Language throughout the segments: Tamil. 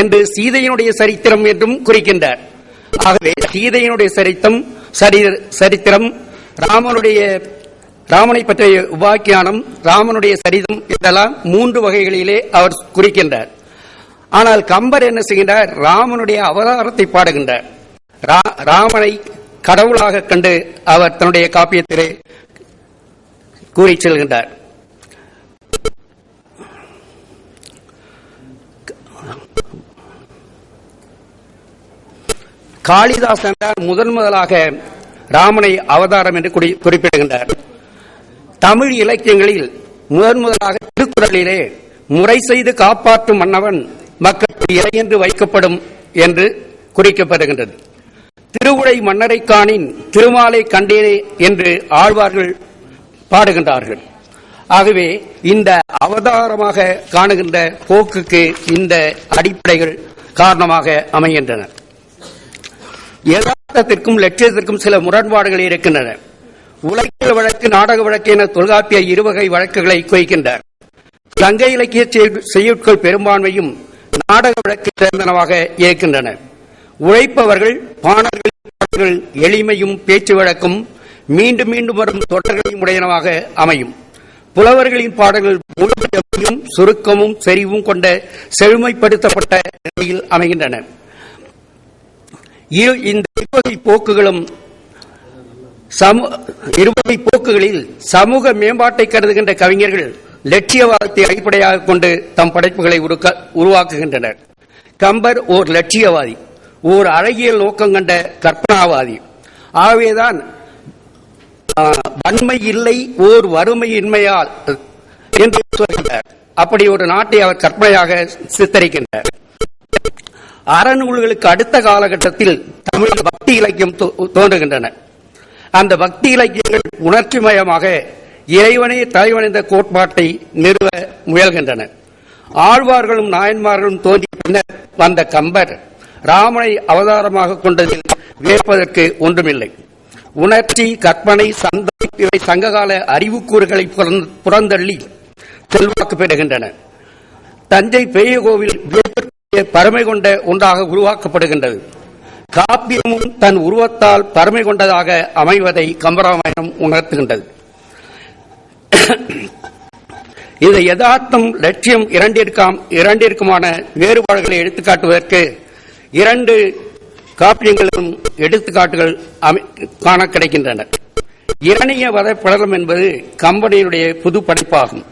என்று சீதையினுடைய சரித்திரம் என்றும் குறிக்கின்றார். ஆகவே சீதையினுடைய சரித்திரம், ராமனை பற்றிய உபாக்கியானம், ராமனுடைய சரிதம் என்றெல்லாம் 3 வகைகளிலே அவர் குறிக்கின்றார். ஆனால் கம்பர் என்ன செய்கின்றார்? ராமனுடைய அவதாரத்தை பாடுகின்றார். ராமனை கடவுளாக கண்டு அவர் தன்னுடைய காப்பியத்திலே கூறி செல்கின்றார். காளிதாஸ் என்றால் முதலாக ராமனை அவதாரம் என்று குறிப்பிடுகின்றார். தமிழ் இலக்கியங்களில் முதலாக திருக்குறளிலே முறை செய்து காப்பாற்றும் மன்னவன் மக்களுக்கு இறை என்று வைக்கப்படும் என்று குறிக்கப்படுகின்றது. திருவுடை மன்னரை காணின் திருமாலை கண்டேனே என்று ஆழ்வார்கள் பாடுகின்றார்கள். ஆகவே இந்த அவதாரமாக காணுகின்ற போக்குக்கு இந்த அடிப்படைகள் காரணமாக அமைகின்றன. யதார்த்தத்திற்கும் லட்சியத்திற்கும் சில முரண்பாடுகள் இருக்கின்றன. உலகியல் வழக்கு, நாடக வழக்கு என தொல்காப்பிய 2 வகை வழக்குகளை குறைக்கின்றார். சங்க இலக்கிய செய்யுட்கள் பெரும்பான்மையும் நாடக வழக்கு சேர்ந்தனவாக இருக்கின்றன. உழைப்பவர்கள் பாணர்கள் எளிமையும் பேச்சு வழக்கும் மீண்டும் மீண்டும் வரும் தொடர்களையும் உடையனவாக அமையும். புலவர்களின் பாடல்கள் முழுமையும் சுருக்கமும் செறிவும் கொண்ட செழுமைப்படுத்தப்பட்ட நிலையில் அமைகின்றன. இந்த இருவகை போக்குகளில் சமூக மேம்பாட்டை கருதுகின்ற கவிஞர்கள் லட்சியவாதத்தை அடிப்படையாக கொண்டு தம் படைப்புகளை உருவாக்குகின்றனர். கம்பர் ஓர் லட்சியவாதி, ஓர் அழகியல் நோக்கம் கண்ட கற்பனாவாதி. ஆகவேதான் வன்மை இல்லை ஓர் வறுமையின்மையால் என்று சொல்கின்றார். அப்படி ஒரு நாட்டை அவர் கற்பனையாக சித்தரிக்கின்றார். அறநூல்களுக்கு அடுத்த காலகட்டத்தில் தமிழ் பக்தி இலக்கியம் தோன்றுகின்றன. அந்த பக்தி இலக்கியங்கள் உணர்ச்சிமயமாக இறைவனே தலைவன் என்ற கோட்பாட்டை நிறுவ முயல்கின்றன. ஆழ்வார்களும் நாயன்மார்களும் தோன்றிய பின்னர் வந்த கம்பர் ராமனை அவதாரமாக கொண்டதில் வியப்பதற்கு ஒன்றுமில்லை. உணர்ச்சி, கற்பனை, சந்தம் இவை சங்ககால அறிவுக்கூறுகளை புறந்தள்ளி செல்வாக்கு பெறுகின்றன. தஞ்சை பெரிய கோவில் பரமை கொண்ட ஒன்றாக உருவாக்கப்படுகின்றது. காப்பியமும் தன் உருவத்தால் பரமை கொண்டதாக அமைவதை கம்பராமாயணம் உணர்த்துகின்றது. இந்த யதார்த்தம், லட்சியம் இரண்டிற்குமான வேறுபாடுகளை எடுத்துக்காட்டுவதற்கு 2 காப்பியங்களும் எடுத்துக்காட்டுகள் காண கிடைக்கின்றன. இரணிய வத படலம் என்பது கம்பனியுடைய புது படைப்பாகும்.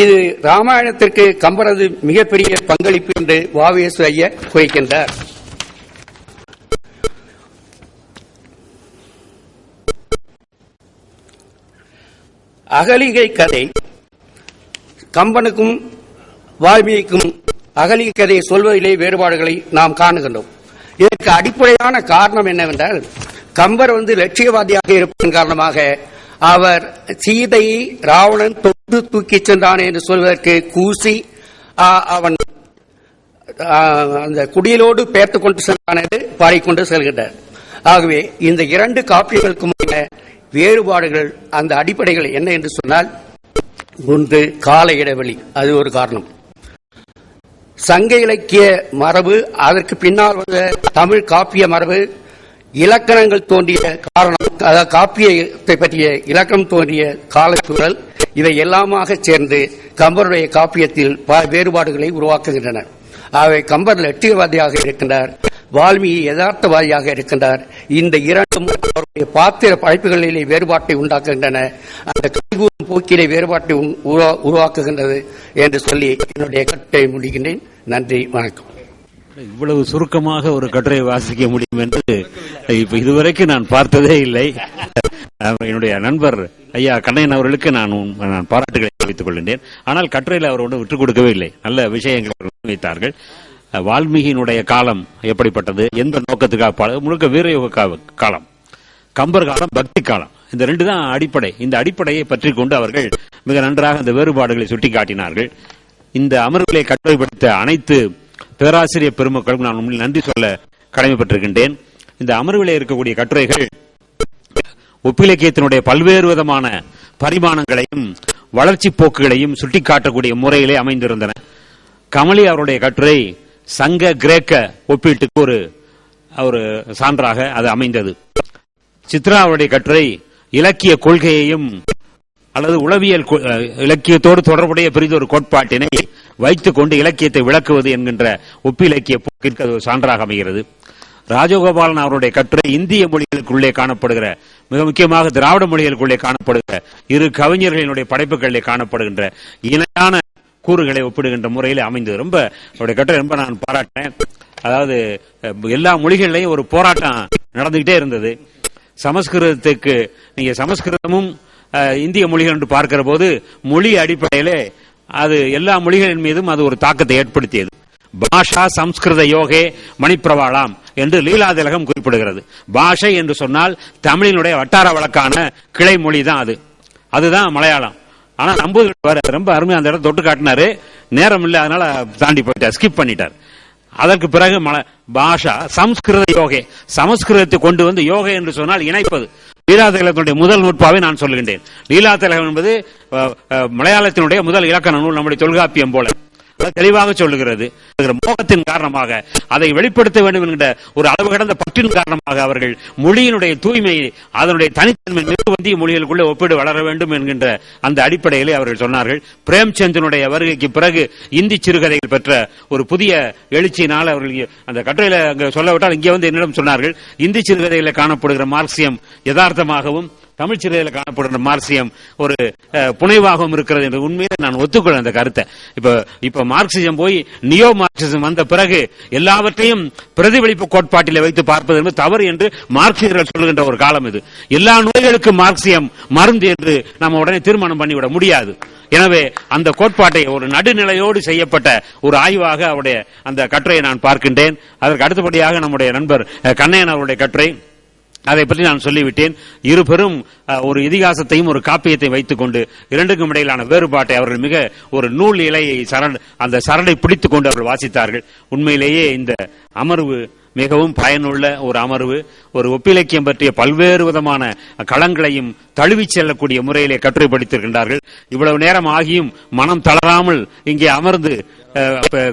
இது ராமாயணத்திற்கு கம்பரது மிகப்பெரிய பங்களிப்பு என்று வாவேசு ஐயர் குறிக்கின்றார். அகலிகை கதை கம்பனுக்கும் வால்மீகிக்கும் அகலிகை கதையை சொல்வதிலே வேறுபாடுகளை நாம் காணுகின்றோம். இதற்கு அடிப்படையான காரணம் என்னவென்றால், கம்பர் லட்சியவாதியாக இருப்பதன் காரணமாக அவர் சீதையை ராவணன் தொட்டு தூக்கிச் சென்றான் என்று சொல்வதற்கு கூசி அவன் அந்த குடியிலோடு பெயர்த்துக் கொண்டு சென்றான் என்று பாடிக்கொண்டு செல்கின்றார். ஆகவே இந்த 2 காப்பியங்களுக்குமான வேறுபாடுகள், அந்த அடிப்படைகள் என்ன என்று சொன்னால், ஒன்று கால இடைவெளி, அது ஒரு காரணம். சங்க இலக்கிய மரபு, அதற்கு பின்னால் வந்த தமிழ் காப்பிய மரபு, இலக்கணங்கள் தோன்றிய காரணம், அதாவது காப்பியத்தை பற்றிய இலக்கணம் தோன்றிய காலச்சூழல், இவை எல்லாமாக சேர்ந்து கம்பருடைய காப்பியத்தில் வேறுபாடுகளை உருவாக்குகின்றன. ஆகவே கம்பர் லட்சியவாதியாக இருக்கின்றார், வால்மீகி யதார்த்தவாதியாக இருக்கின்றார். இந்த 2ம் அவருடைய பாத்திர படைப்புகளிலே வேறுபாட்டை உண்டாக்குகின்றன. அந்த கைகூறும் போக்கிலே வேறுபாட்டை உருவாக்குகின்றது என்று சொல்லி என்னுடைய கட்டுரை முடிகின்றேன். நன்றி, வணக்கம். இவ்வளவு சுருக்கமாக ஒரு கட்டுரை வாசிக்க முடியும் என்று இதுவரைக்கும் நான் பார்த்ததே இல்லை. என்னுடைய நண்பர் ஐயா கண்ணையன் அவர்களுக்கு நான் பாராட்டுகளை தெரிவித்துக் கொள்கின்றேன். ஆனால் கட்டுரையில் அவர் ஒன்று விட்டுக் கொடுக்கவே இல்லை. நல்ல விஷயங்களை வைத்தார்கள். வால்மீகியினுடைய காலம் எப்படிப்பட்டது, எந்த நோக்கத்துக்காக, முழுக்க வீரயோக காலம், கம்பர் காலம், பக்தி காலம், இந்த 2 தான் அடிப்படை. இந்த அடிப்படையை பற்றி கொண்டு அவர்கள் மிக நன்றாக இந்த வேறுபாடுகளை சுட்டிக்காட்டினார்கள். இந்த அமர்வுகளை கட்டுரை படித்த அனைத்து பேராசிரியர் பெருமக்களுக்கும் நான் நன்றி சொல்ல கடமைப்பட்டிருக்கின்றேன். இந்த அமர்வில் இருக்கக்கூடிய கட்டுரைகள் ஒப்பிலக்கியத்தினுடைய பல்வேறு விதமான பரிமாணங்களையும் வளர்ச்சி போக்குகளையும் சுட்டிக்காட்டக்கூடிய முறையிலே அமைந்திருந்தன. கமலி அவருடைய கட்டுரை சங்க கிரேக்க ஒப்பீட்டுக்கு ஒரு சான்றாக அது அமைந்தது. சித்ராவுடைய கட்டுரை இலக்கிய கொள்கையையும் அல்லது உளவியல் இலக்கியத்தோடு தொடர்புடைய பெரிதொரு கோட்பாட்டினை வைத்துக் கொண்டு இலக்கியத்தை விளக்குவது என்கின்ற ஒப்பிலக்கிய போக்கிற்கு அது ஒரு சான்றாக அமைகிறது. ராஜகோபாலன் அவருடைய கட்டுரை இந்திய மொழிகளுக்குள்ளே காணப்படுகிற, மிக முக்கியமாக திராவிட மொழிகளுக்குள்ளே காணப்படுகிற இரு கவிஞர்களினுடைய படைப்புகளிலே காணப்படுகின்ற இணையான கூறுகளை ஒப்பிடுகின்ற முறையில் அமைந்தது. ரொம்ப அவருடைய கட்டுரை ரொம்ப நான் பாராட்டினேன். அதாவது எல்லா மொழிகளிலையும் ஒரு போராட்டம் நடந்துகிட்டே இருந்தது. சமஸ்கிருதத்துக்கு நீங்க சமஸ்கிருதமும் இந்திய மொழிகள் என்று பார்க்கிற போது மொழி அடிப்படையிலே அது எல்லா மொழிகளின் மீதும் அது ஒரு தாக்கத்தை ஏற்படுத்தியது. பாஷா சம்ஸ்கிருத யோகே மணிப்பிரவாளாம் என்று லீலாதிலகம் குறிப்பிடுகிறது. பாஷை என்று சொன்னால் தமிழினுடைய வட்டார வழக்கான கிளை மொழி தான் அதுதான் மலையாளம். ஆனா நம்பூதிரி ரொம்ப அருமையா அந்த இடத்தை தொட்டு காட்டினாரு. நேரம் இல்லை, அதனால தாண்டி போயிட்டார், ஸ்கிப் பண்ணிட்டார். அதற்கு பிறகு பாஷா சம்ஸ்கிருத யோகே, சமஸ்கிருதத்தை கொண்டு வந்து யோகை என்று சொன்னால் இணைப்பது. லீலாதிலகத்தினுடைய முதல் நூற்பாவை நான் சொல்கின்றேன். லீலாதிலகம் என்பது மலையாளத்தினுடைய முதல் இலக்கண நூல், நம்முடைய தொல்காப்பியம் போல தெளிவாக சொல்லுகிறது. மோகத்தின் காரணமாக அதை வெளிப்படுத்த வேண்டும் என்கிற ஒரு அளவு கடந்த பற்றின் காரணமாக அவர்கள் மொழியினுடைய தூய்மை, அதனுடைய தனித்தன்மை வந்திய மொழிகளுக்குள்ளே ஒப்பீடு வளர வேண்டும் என்கின்ற அந்த அடிப்படையிலே அவர்கள் சொன்னார்கள். பிரேம்சந்தினுடைய வருகைக்கு பிறகு இந்தி சிறுகதைகள் பெற்ற ஒரு புதிய எழுச்சியினால் அவர்கள் அந்த கட்டுரையில அங்க சொல்லவிட்டால் இங்கே வந்து என்னிடம் சொன்னார்கள், இந்தி சிறுகதைகளில் காணப்படுகிற மார்க்சியம் யதார்த்தமாகவும் தமிழ் சிறுகதையில் காணப்படுகிற மார்க்சியம் ஒரு புனைவாகவும் இருக்கிறது என்று உண்மையிலே நான் ஒத்துக்கொள்ள அந்த கருத்தை. இப்ப மார்க்சிசம் போய் நியோ மார்க்சிசம் வந்த பிறகு எல்லாவற்றையும் பிரதிபலிப்பு கோட்பாட்டிலே வைத்து பார்ப்பது என்பது தவறு என்று மார்க்சியர்கள் சொல்லுகின்ற ஒரு காலம் இது. எல்லா நோய்களுக்கும் மார்க்சியம் மருந்து என்று நம்ம உடனே தீர்மானம் பண்ணிவிட முடியாது. எனவே அந்த கோட்பாட்டை ஒரு நடுநிலையோடு செய்யப்பட்ட ஒரு ஆய்வாக அவருடைய அந்த கட்டுரையை நான் பார்க்கின்றேன். அதற்கு அடுத்தபடியாக நம்முடைய நண்பர் கண்ணையன் அவருடைய கட்டுரை, அதை பற்றி நான் சொல்லிவிட்டேன். இருபெரும் ஒரு இதிகாசத்தையும் ஒரு காப்பியத்தையும் வைத்துக் கொண்டு இரண்டுக்கும் இடையிலான வேறுபாட்டை அவர்கள் மிக ஒரு நூல் இலையை அந்த சரடை பிடித்துக் கொண்டு அவர்கள் வாசித்தார்கள். உண்மையிலேயே இந்த அமர்வு மிகவும் பயனுள்ள ஒரு அமர்வு. ஒரு ஒப்பிலக்கியம் பற்றிய பல்வேறு விதமான களங்களையும் தழுவி செல்லக்கூடிய முறையிலே கட்டுரை படித்திருக்கின்றார்கள். இவ்வளவு நேரம் ஆகியும் மனம் தளராமல் இங்கே அமர்ந்து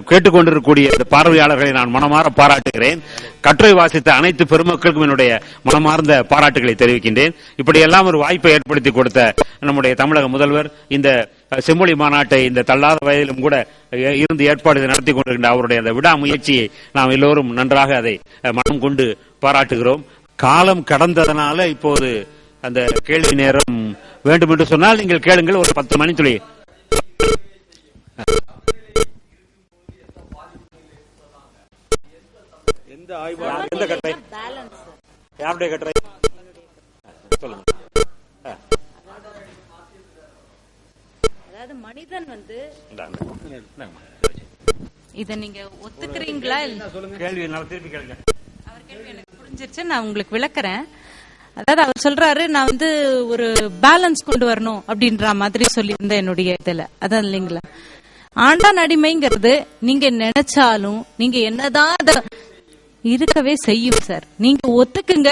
கேட்டுக்கொண்டிருக்கக்கூடிய பார்வையாளர்களை நான் மனமாற பாராட்டுகிறேன். கட்டுரை வாசித்த அனைத்து பெருமக்களுக்கும் என்னுடைய மனமார்ந்த பாராட்டுகளை தெரிவிக்கின்றேன். இப்படியெல்லாம் ஒரு வாய்ப்பை ஏற்படுத்தி கொடுத்த நம்முடைய தமிழக முதல்வர் இந்த செம்மொழி மாநாட்டை இந்த தள்ளாத வயதிலும் கூட இருந்து ஏற்பாடு நடத்தி கொண்டிருக்கின்ற அவருடைய அந்த விடாமுயற்சியை நாம் எல்லோரும் நன்றாக அதை மனம் கொண்டு பாராட்டுகிறோம். காலம் கடந்ததனால இப்போது அந்த கேள்வி நேரம் வேண்டும் என்று சொன்னால் நீங்கள் கேளுங்கள். ஒரு 10 மணித்துளி. எந்த கட்டுரை? யாருடைய கட்டுரை சொல்லுங்க. அதாவது மனிதன் வந்து இத நீங்க ஒத்துக்கிறீங்களா? கேள்வி திருப்பி கேளுங்க. அவர் கேள்வி எனக்கு புரிஞ்சிருச்சு, நான் உங்களுக்கு விளக்குறேன். அதாவது அவர் சொல்றாரு, நான் வந்து ஒரு பேலன்ஸ் கொண்டு வரணும் அப்படின்ற மாதிரி சொல்லியிருந்தேன் என்னுடைய இதுல. அதான் இல்லைங்களா, ஆண்டான் அடிமைங்கிறது நீங்க நினைச்சாலும் நீங்க என்னதான் இருக்கவே செய்யும் சார். நீங்க ஒத்துக்குங்க.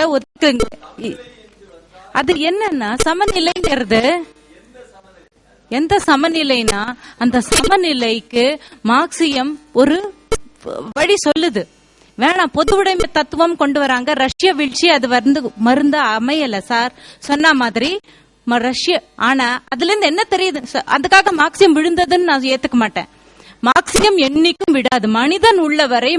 அது என்னன்னா சமநிலைங்கிறது. எந்த சமநிலைனா அந்த சமநிலைக்கு மார்க்சியம் ஒரு வழி சொல்லுது. வேணாம், பொதுவுடைமை தத்துவம் கொண்டு வராங்க. ரஷ்ய வீழ்ச்சி அது வந்து மருந்த அமையல சார் சொன்ன மாதிரி ரஷ்ய. ஆனா அதுல இருந்து என்ன தெரியுது, அதுக்காக மார்க்சியம் விழுந்ததுன்னு நான் ஏத்துக்க மாட்டேன். மார்க்சியம் என்னைக்கும் விடாது. மனிதன் உள்ளவரை